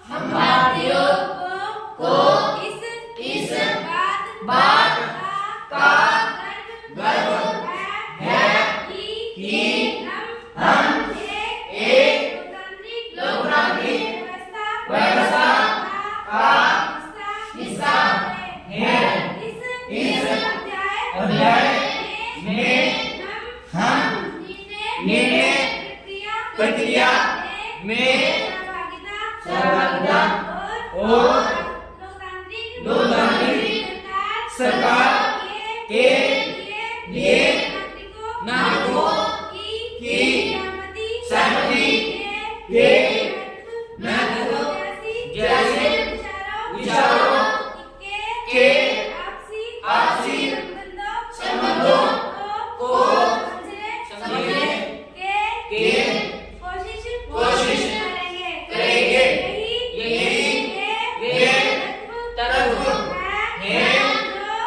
हम भारतीयों को इस बात का गर्व है कि हम एक लोकतांत्रिक व्यवस्था का हिस्सा हैं। इस अध्याय में हम निर्णय प्रक्रिया में सहभागिता और लोकतांत्रिक सरकार के लिए नागरिकों की सहमति के महत्व जैसे विचारों के आपसी संबंधों को समझने के कोशिश करेंगे। यही वे तत्व हैं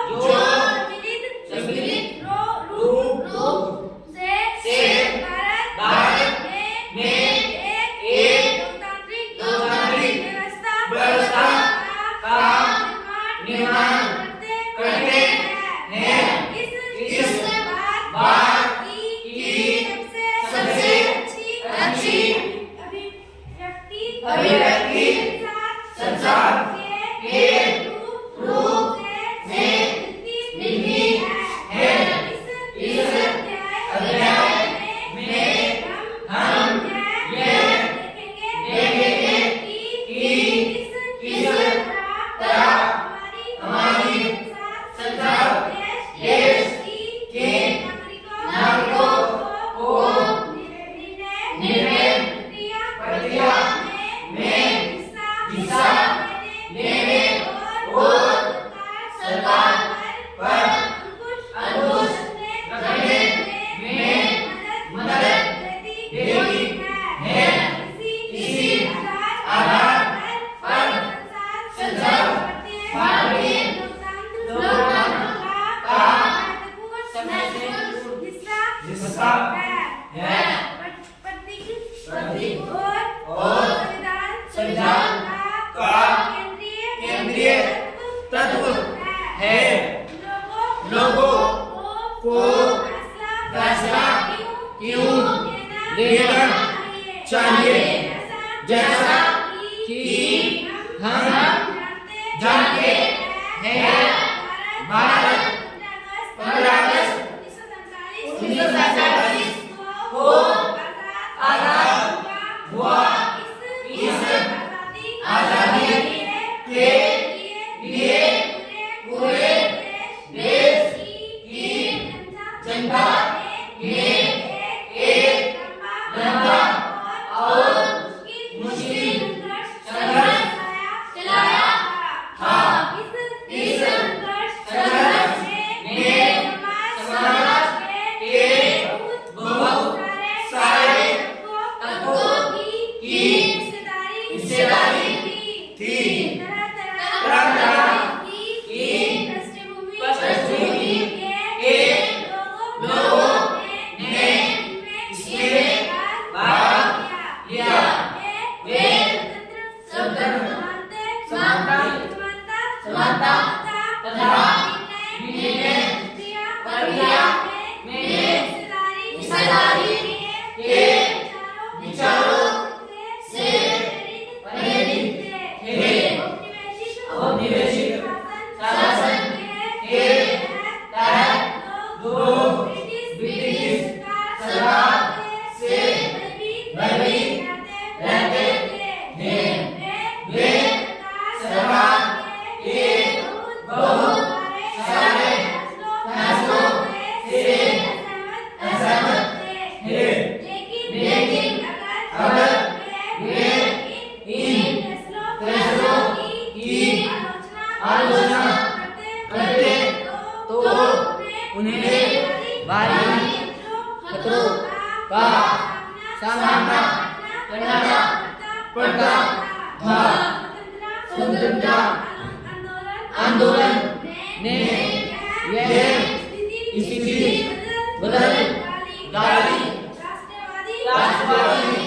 जो सम्मिलित रूप से भारत में एक लोकतांत्रिक व्यवस्था का निर्माण करते हैं। इस बात की सबसे अच्छी अभिव्यक्ति संसार के रूप में मिलती है। इस अध्याय में हम यह देखेंगे कि किस तरह हमारी संसार देश के नागरिकों को निर्णय प्रक्रिया में हिस्सा लेने और सरकार पर अंकुश रखने में मदद देती है। इसी आधार पर संसार भारतीय लोकतंत्र का हिस्सा है। और संविधान का केंद्रीय तत्व है। लोगों को फैसला क्यों लेना चाहिए? जैसा कि हम जानते हैं, भारत 15 अगस्त 1947 को आजाद हुआ। इस आजादी के लिए पूरे देश की जनता ने एक लंबा और मुश्किल संघर्ष चलाया था। इस संघर्ष ने समाज के बहुत सारे तत्वों की हिस्सेदारी थी। तरह-तरह की पृष्ठभूमि के लोगों ने इसमें भाग लिया। वे समानता तथा निर्णय प्रक्रिया में हिस्सेदारी के विचारों से प्रेरित थे। औपनिवेशिक शासन के तहत दो ब्रिटिश सरकार से भयभीत रहते थे। वे सरकार के बहुत सारे फैसलों से असहमत थे। लेकिन अगर वे इन फैसलों की आलोचना करते तो उन्हें भारी खतरों का सामना करना पड़ता था। स्वतंत्रता आंदोलन ने यह स्थिति बदल डाली। राष्ट्रवादी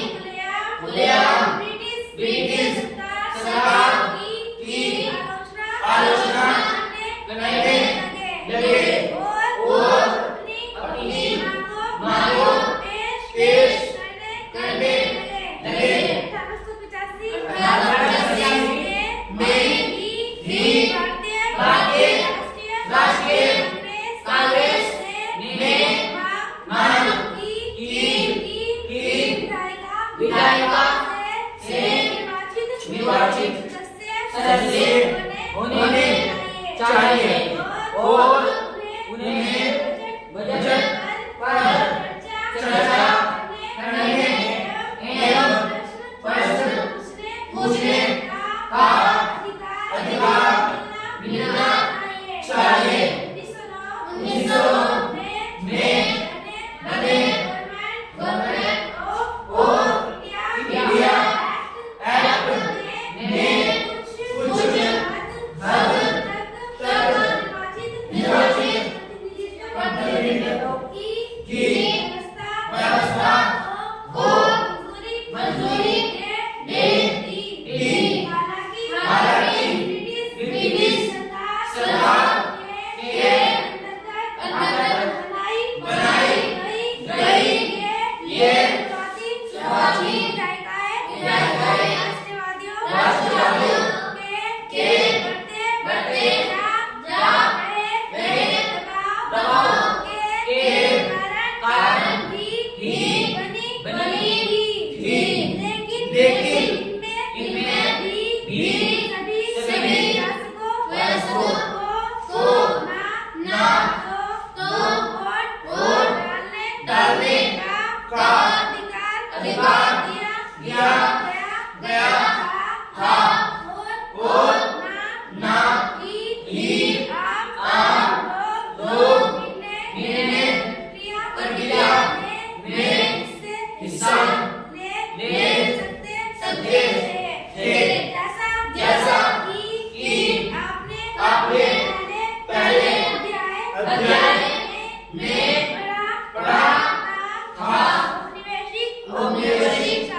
औपनिवेशिक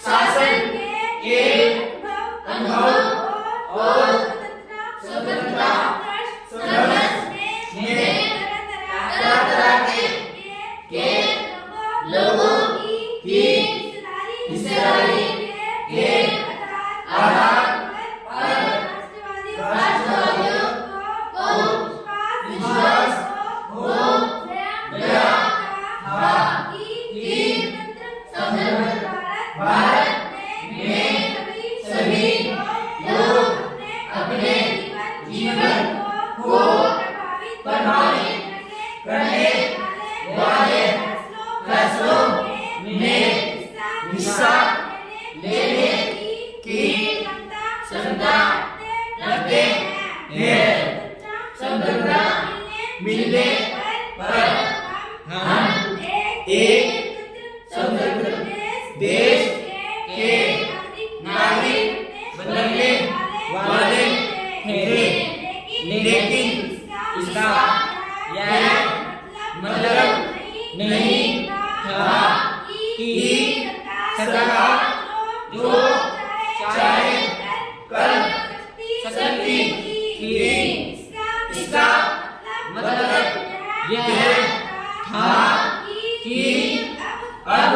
शासन के अनुभव और स्वतंत्रता संघर्ष में तरह-तरह के लोगों की हिस्सेदारी के आधार पर राष्ट्रवादियों को विश्वास हो गया था कि स्वतंत्र भारत में सभी लोग अपने जीवन को प्रभावित करने वाले फैसलों में हिस्सा लेने की क्षमता रखते हैं। स्वतंत्रता मिलने पर हम एक स्वतंत्र देश के नागरिक बनने वाले थे, लेकिन इसका यह मतलब नहीं था कि सरकार जो चाहे कर सकती थी। इसका मतलब यह था कि अब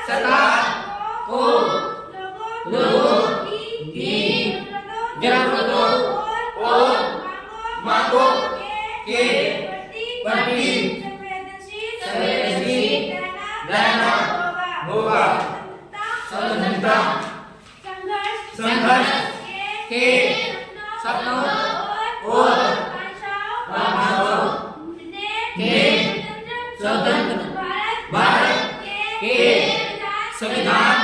सरकार को लोगों की जरूरतों और मांगों के प्रति संवेदनशील रहना होगा। स्वतंत्रता संघर्ष के सपनों और आकांक्षाओं के स्वतंत्र भारत के संविधान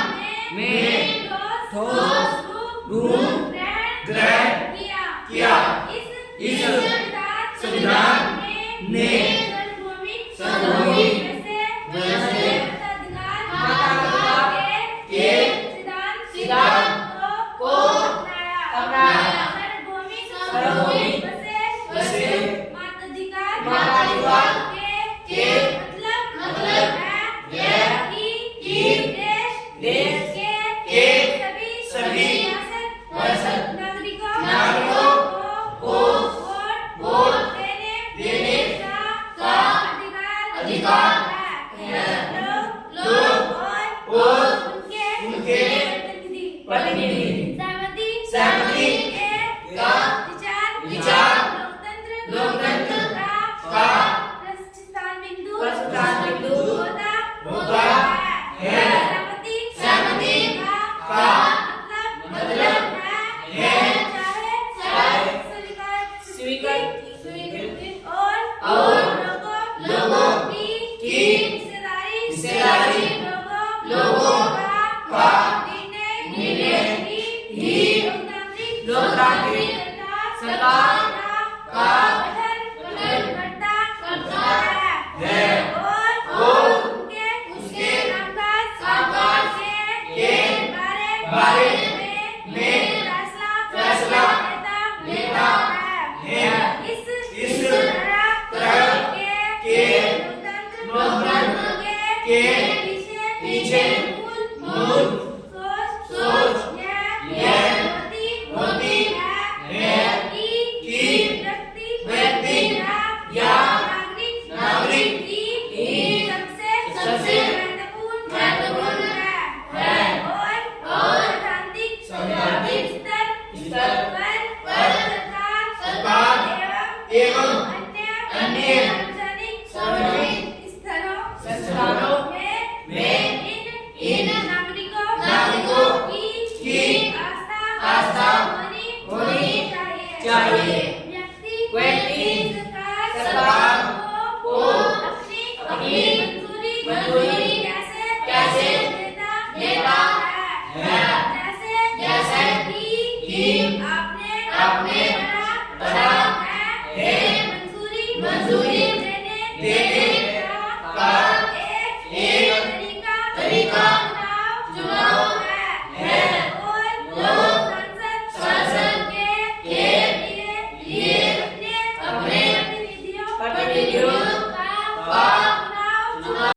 में ठोस रूप ग्रहण किया। इस संविधान ने सार्वभौमिक के सिद्धांत को अपनाया। सार्वभौमिक मानवाधिकार के मतलब यह कि देश के सभी नागरिकों को वोट देने का अधिकार है। लोग और उनके प्रतिनिधि सहमति का विचार लोकतंत्र का प्रस्थान बिंदु होता है। सहमति का मतलब है स्वीकृति और लोगों की हिस्सेदारी लोगों का निर्णय ही लोकतांत्रिक सरकार का गठन करता है और उसके कामकाज के बारे में फैसला लेता है। इस तरह के लोकतंत्र के पीछे मूल